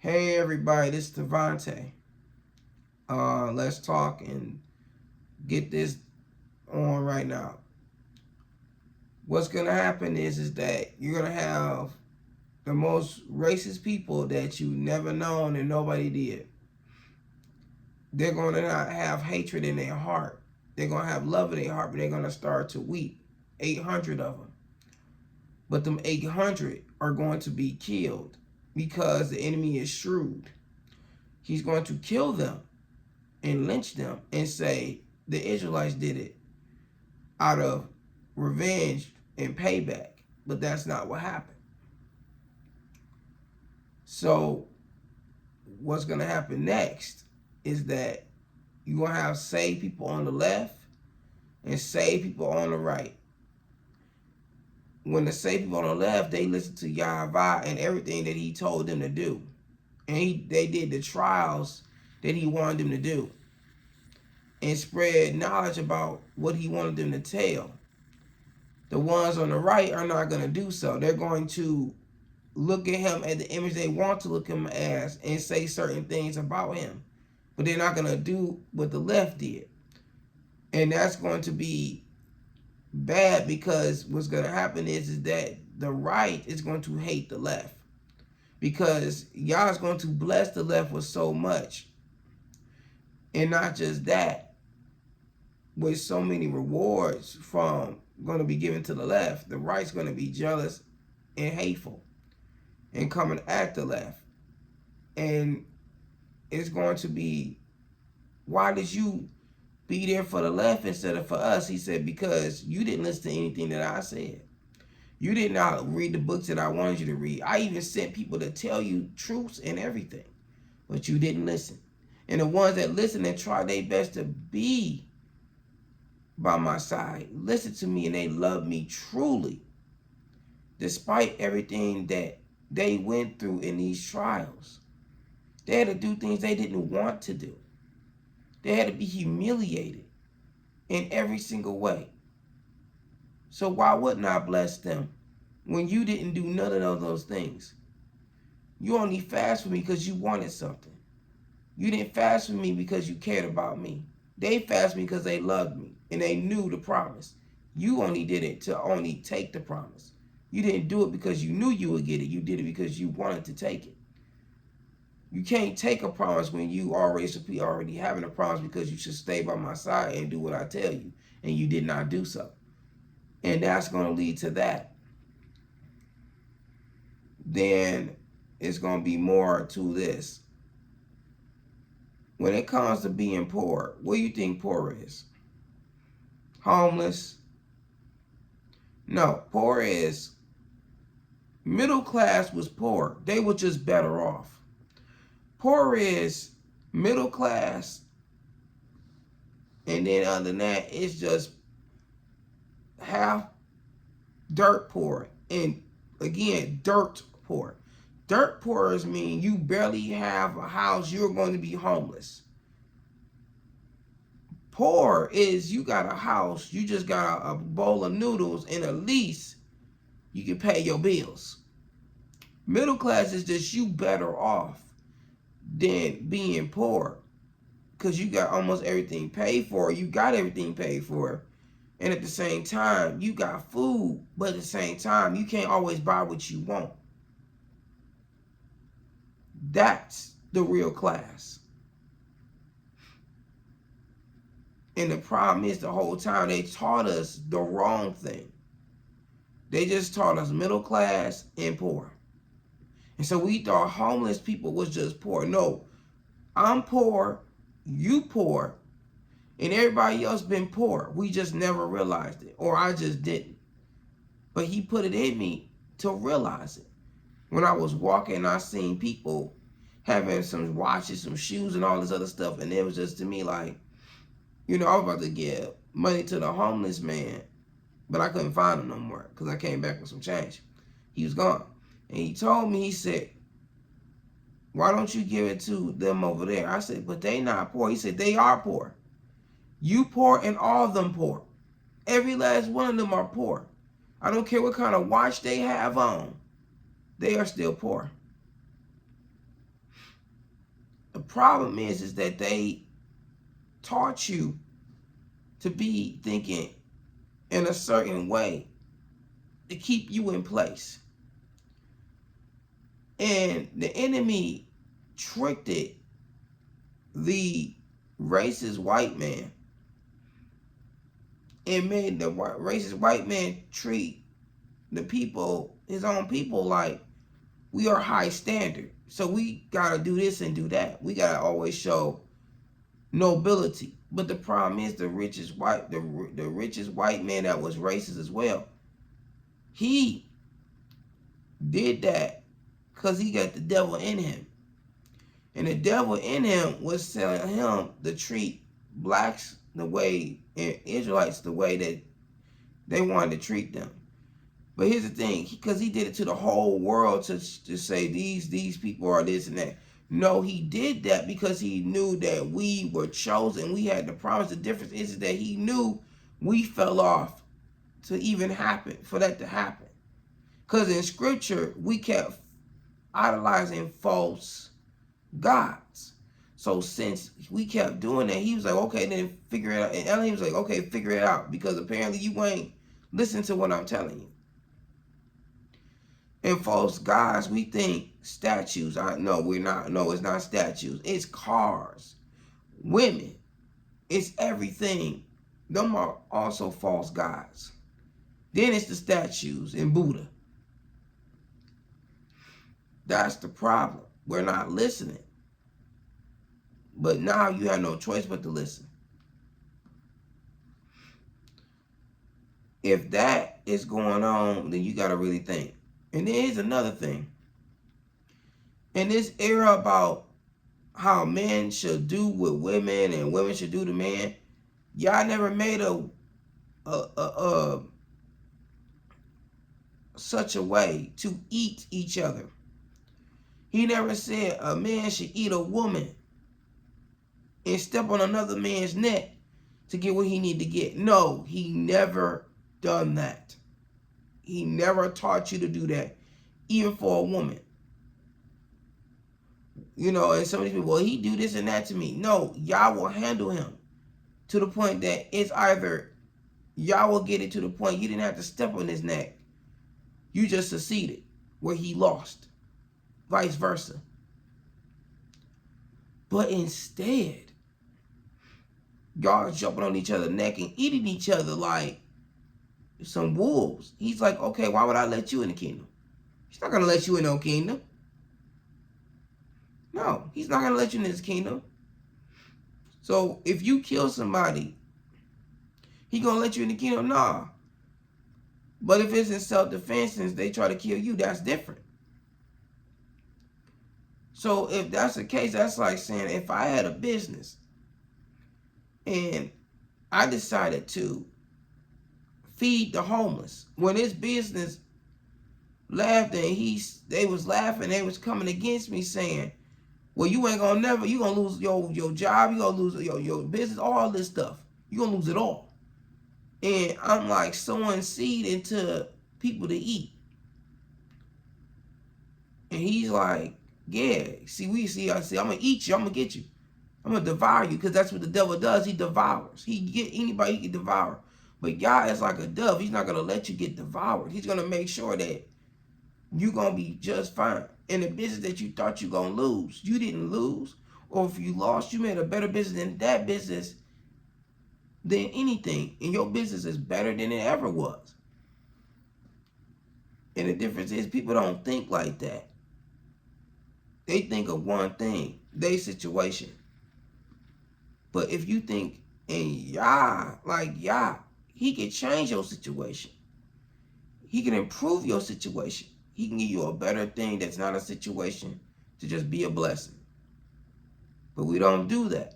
Hey everybody, this is Devontae. Let's talk and get this on right now. What's gonna happen is that you're gonna have the most racist people that you never known and nobody did. They're gonna not have hatred in their heart. They're gonna have love in their heart, but they're gonna start to weep. 800 of them. But them 800 are going to be killed because the enemy is shrewd. He's going to kill them and lynch them and say the Israelites did it out of revenge and payback. But that's not what happened. So what's going to happen next is that you're going to have saved people on the left and saved people on the right. When the saved people on the left, they listened to Yahweh and everything that he told them to do. And they did the trials that he wanted them to do and spread knowledge about what he wanted them to tell. The ones on the right are not going to do so. They're going to look at him at the image they want to look at him as and say certain things about him. But they're not going to do what the left did. And that's going to be bad because what's going to happen is that the right is going to hate the left. Because y'all is going to bless the left with so much. And not just that, with so many rewards from going to be given to the left, the right's going to be jealous and hateful and coming at the left. And it's going to be, why did you be there for the left instead of for us? He said, because you didn't listen to anything that I said. You did not read the books that I wanted you to read. I even sent people to tell you truths and everything, but you didn't listen. And the ones that listen and try their best to be by my side, listen to me, and they love me truly, despite everything that they went through in these trials. They had to do things they didn't want to do. They had to be humiliated in every single way. So why wouldn't I bless them when you didn't do none of those things? You only fast for me because you wanted something. You didn't fast for me because you cared about me. They fasted me because they loved me and they knew the promise. You only did it to only take the promise. You didn't do it because you knew you would get it. You did it because you wanted to take it. You can't take a promise when you already should be already having a promise because you should stay by my side and do what I tell you, and you did not do so. And that's going to lead to that. Then it's going to be more to this. When it comes to being poor, what do you think poor is? Homeless? No, poor is, middle class was poor. They were just better off. Poor is middle class, and then other than that, it's just half dirt poor. And again, dirt poor. Dirt poor means you barely have a house, you're going to be homeless. Poor is you got a house, you just got a bowl of noodles, and at least you can pay your bills. Middle class is just you better off than being poor because you got almost everything paid for. You got everything paid for. And at the same time, you got food, but at the same time, you can't always buy what you want. That's the real class. And the problem is the whole time they taught us the wrong thing. They just taught us middle class and poor. And so we thought homeless people was just poor. No, I'm poor, you poor, and everybody else been poor. We just never realized it, or I just didn't. But he put it in me to realize it. When I was walking, I seen people having some watches, some shoes, and all this other stuff, and it was just to me like, I was about to give money to the homeless man, but I couldn't find him no more because I came back with some change. He was gone. And he told me, he said, why don't you give it to them over there? I said, but they not poor. He said, they are poor. You poor and all of them poor. Every last one of them are poor. I don't care what kind of watch they have on. They are still poor. problem is that they taught you to be thinking in a certain way to keep you in place. And the enemy tricked the racist white man and made the racist white man treat the people, his own people, like we are high standard. So we gotta do this and do that. We gotta always show nobility. But the problem is the richest white man that was racist as well. He did that because he got the devil in him. And the devil in him was telling him to treat blacks the way, and Israelites the way that they wanted to treat them. But here's the thing, because he did it to the whole world to say these people are this and that. No, he did that because he knew that we were chosen. We had the promise. The difference is that he knew we fell off to even happen, for that to happen. Because in scripture, we kept idolizing false gods. So since we kept doing that, he was like, okay, then figure it out. And Elohim was like, okay, figure it out. Because apparently you ain't listening to what I'm telling you. And false gods, we think statues. No, we're not. No, it's not statues. It's cars, women. It's everything. Them are also false gods. Then it's the statues and Buddha. That's the problem. We're not listening. But now you have no choice but to listen. If that is going on, then you got to really think. And then here's another thing. In this era about how men should do with women and women should do to men, y'all never made such a way to eat each other. He never said a man should eat a woman and step on another man's neck to get what he need to get. No, he never done that. He never taught you to do that, even for a woman. You know, and some of these people, well, he do this and that to me. No, y'all will handle him to the point that it's either y'all will get it to the point you didn't have to step on his neck. You just succeeded where he lost. Vice versa. But instead, y'all are jumping on each other's neck and eating each other like some wolves. He's like, okay, why would I let you in the kingdom? He's not going to let you in no kingdom. No, he's not going to let you in his kingdom. So if you kill somebody, he going to let you in the kingdom? Nah. But if it's in self-defense and they try to kill you, that's different. So if that's the case, that's like saying if I had a business and I decided to feed the homeless, when this business laughed and they was laughing, they was coming against me saying, well, you ain't gonna never, you gonna lose your job, you gonna lose your business, all this stuff. You gonna lose it all. And I'm like sowing seed into people to eat. And he's like, yeah, I say, I'm gonna eat you, I'm gonna get you. I'm gonna devour you, because that's what the devil does. He devours. He get anybody he can devour. But God is like a dove. He's not gonna let you get devoured. He's gonna make sure that you're gonna be just fine. In the business that you thought you gonna lose, you didn't lose. Or if you lost, you made a better business in that business than anything. And your business is better than it ever was. And the difference is people don't think like that. They think of one thing, their situation. But if you think in Yah, like Yah, he can change your situation. He can improve your situation. He can give you a better thing that's not a situation to just be a blessing. But we don't do that.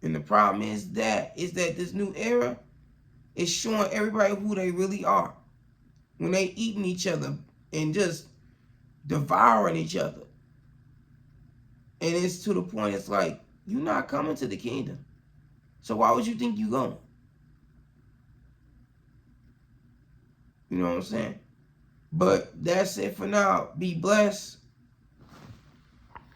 And the problem is that this new era is showing everybody who they really are. When they eating each other and just devouring each other. And it's to the point, it's like, you're not coming to the kingdom. So why would you think you're going? You know what I'm saying? But that's it for now. Be blessed.